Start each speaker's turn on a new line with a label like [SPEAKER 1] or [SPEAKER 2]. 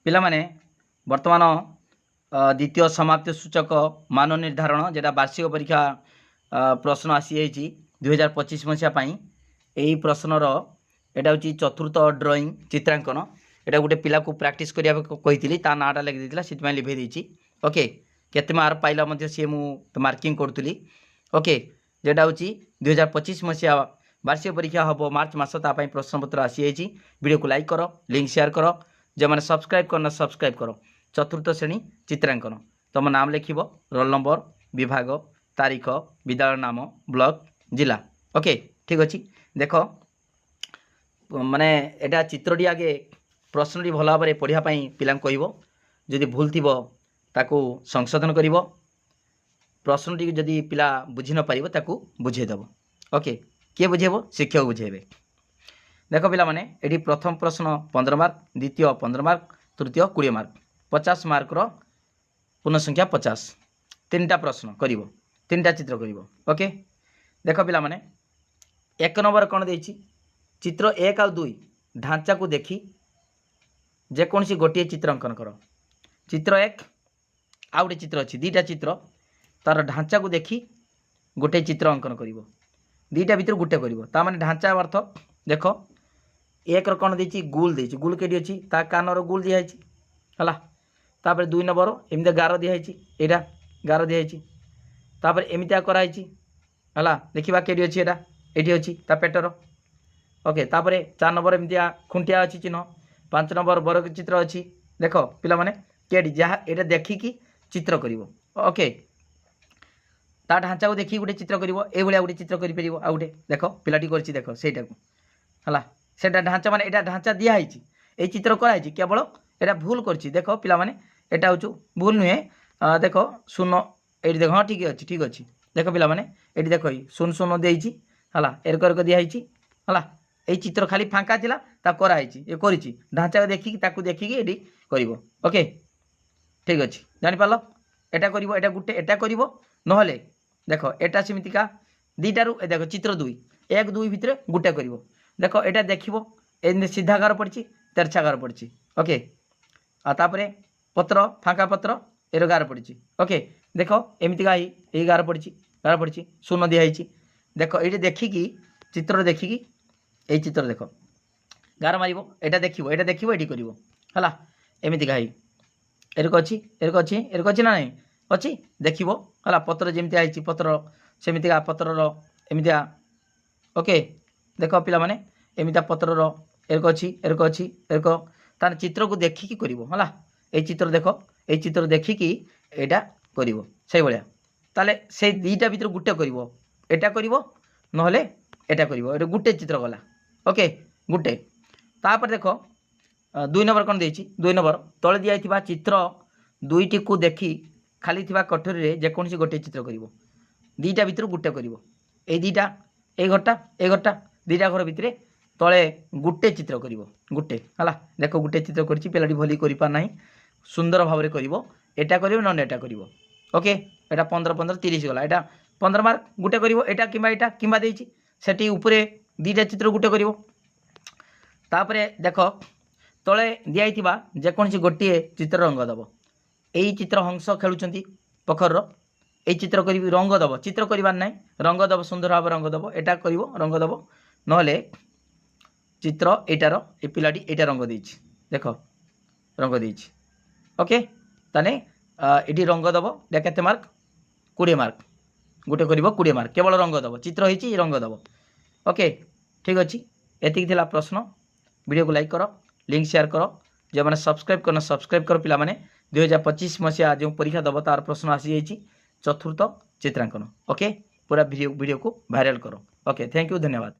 [SPEAKER 1] पिला माने वर्तमान द्वितीय समाप्ति सूचक मान निर्धारण जेटा वार्षिक परीक्षा प्रश्न आसी जाइए 2025 मसीहा यही प्रश्नर एटा हूँ चतुर्थ ड्रॉइंग चित्रांकन एटा गोटे पिला को प्रैक्टिस करिया कही ता नाटा लिखी देला से लिभे देछि ओके केते मार्क पाइला मध्ये से मु मार्किंग करतुली ओके जेटा हूँ 2025 मसीहा वार्षिक परीक्षा हम मार्च मास तापाई प्रश्नपत्र आसी जाइए वीडियो को लाइक करो लिंक शेयर करो जो मैंने सब्सक्राइब करना सब्सक्राइब करो चतुर्थ श्रेणी चित्रांकन तुम नाम लिख रोल नंबर विभाग तारीख विद्यालय नाम ब्लॉक जिला ओके ठीक अच्छे देख माने एटा चित्रटी आगे प्रश्नटी भल भाव में पढ़ाई पिला कह जदि भूल थी ताकू संशोधन कर प्रश्नटी जदि पिला बुझी न पार ताकू बुझेदेव ओके किए बुझेब शिक्षक बुझेबे देख पिला माने एटी प्रथम प्रश्न 15 मार्क द्वितीय 15 मार्क तृतीय 20 मार्क 50 मार्क रो पूर्ण संख्या 50 तीनटा प्रश्न करिवो तीनटा चित्र करिवो ओके देख पिला माने एक नंबर कौन देछि चित्र 1 और 2 ढांचा को देखी जेकोसी गोटे चित्र अंकन कर चित्र 1 आ गोटे चित्र अच्छी दीटा चित्र तार ढांचा को देखी गोटे चित्र अंकन करिवो दीटा भीतर गोटे करिवो ता माने ढांचा अर्थ देख एक कौन देछि गुल देछि गुल केडी अछि ता कानर गुल दिया है हला तापर 2 नंबर एमते गार दिया है एटा गार दिया है तापर एमितिया करा है हला देखिबा केडी अछि एटा एठी अछि ता पेटर ओके तापर 4 नंबर एमितिया खुंटिया अछि चिन्ह 5 नंबर बरक चित्र अछि देख पिला माने केडी जहा एटा देखिकी चित्र करिवो ओके ता ढांचा को देखी गोटे चित्र करिवो ए भलिया गोटे चित्र करि परिवो आ गोटे देख पिलाटी करछि देख सेटा को हला सेटा ढांचा माने एटा ढांचा दिया है ए चित्र करा है केवल एटा भूल करछि देख पिला माने एटा होचु भूल नुहे देख शून्य एटी देख हाँ ठीक अच्छी देख पिला माने एटी देख शून्य शून्य देइछि हला एरक दिया है हला ए चित्र खाली फांका थिला ता करा है ए करिछि ढांचा देखि ताकू देखि एटी करिवो ओके ठीक अच्छी जानि पालो एटा करिवो एटा गुटे एटा करिवो नहले देख एटा सेमितिका दीटारू ए देख चित्र 2 1 2 भितर गुटे करिवो देख एटा देखिवो ए सीधा गार पड़छि तेरछा गार पड़छि ओके आ तापरे पत्र फांका पत्र एर गार पड़छि ओके देख एमितिका ए गार पड़छि शून्य दिया है देख ये देखिकी चित्र देखिकी ए चित्र देख गार मारिवो एटा देखिवो एटी करिवो हला एमितिका एरक अच्छी ना नहीं अच्छी देखिवो हला पत्र जेमितिया आइछि पत्र सेमितिका पत्रर एमितिया ओके देख पिला माने एमितिया पत्रर एरक अच्छी तार चित्र को देखिकी करिवो हला ए चित्र देख ए चित्र देखिकी एटा करिवो सेई भलिया ताले से दीटा भीतर गुटे करिवो एटा करिवो नहले एटा करिवो एटा गुटे चित्र गला ओके गुटे तापर देख 2 नंबर कौन देछि 2 नंबर तळे दिया थिबा चित्र दुईटी को देखी खाली थिबा कटोरी रे जेकोसी गोटे चित्र करिवो दीटा भीतर गुटे करिवो ए दीटा ए घरटा दीटा घर भितरे तळे गुटे चित्र करिवो गुटे हला देखो गुटे चित्र करछि पेलाटी भली करि पा नाही सुंदर भाव रे करिवो एटा करिवो न एटा करिवो ओके एटा 15 15 30 गला एटा 15 मार्क गुटे करिवो एटा किंबा देछि सेठी ऊपरे दीटा चित्र गुटे करिवो तापरे देखो तळे दिया हिथिबा जेकोसी गोटे चित्र रंग दबो एई चित्र हंस खेलुचंती पोखर ए चित्र करी रंग दब चित्र करिबार नाही रंग दब सुंदर भाव रंग दब एटा करिवो रंग दब नहले चित्र एटार ए पिलाटी एटा रंग देछि देख रंग देछि ओके ताने एटी रंग दब केते मार्क 20 मार्क गुटे करिवो 20 मार्क केवल रंग दब चित्र होइछि रंग दब ओके ठीक अछि एतिक थिला प्रश्न वीडियो को लाइक करो लिंक शेयर करो जो मैंने सब्सक्राइब करना सब्सक्राइब करो पिला माने 2025 मसीहा जो परीक्षा दब तार प्रश्न आसी जाइए चतुर्थ चित्रांकन ओके पूरा वीडियो को वायरल करो ओके थैंक यू धन्यवाद।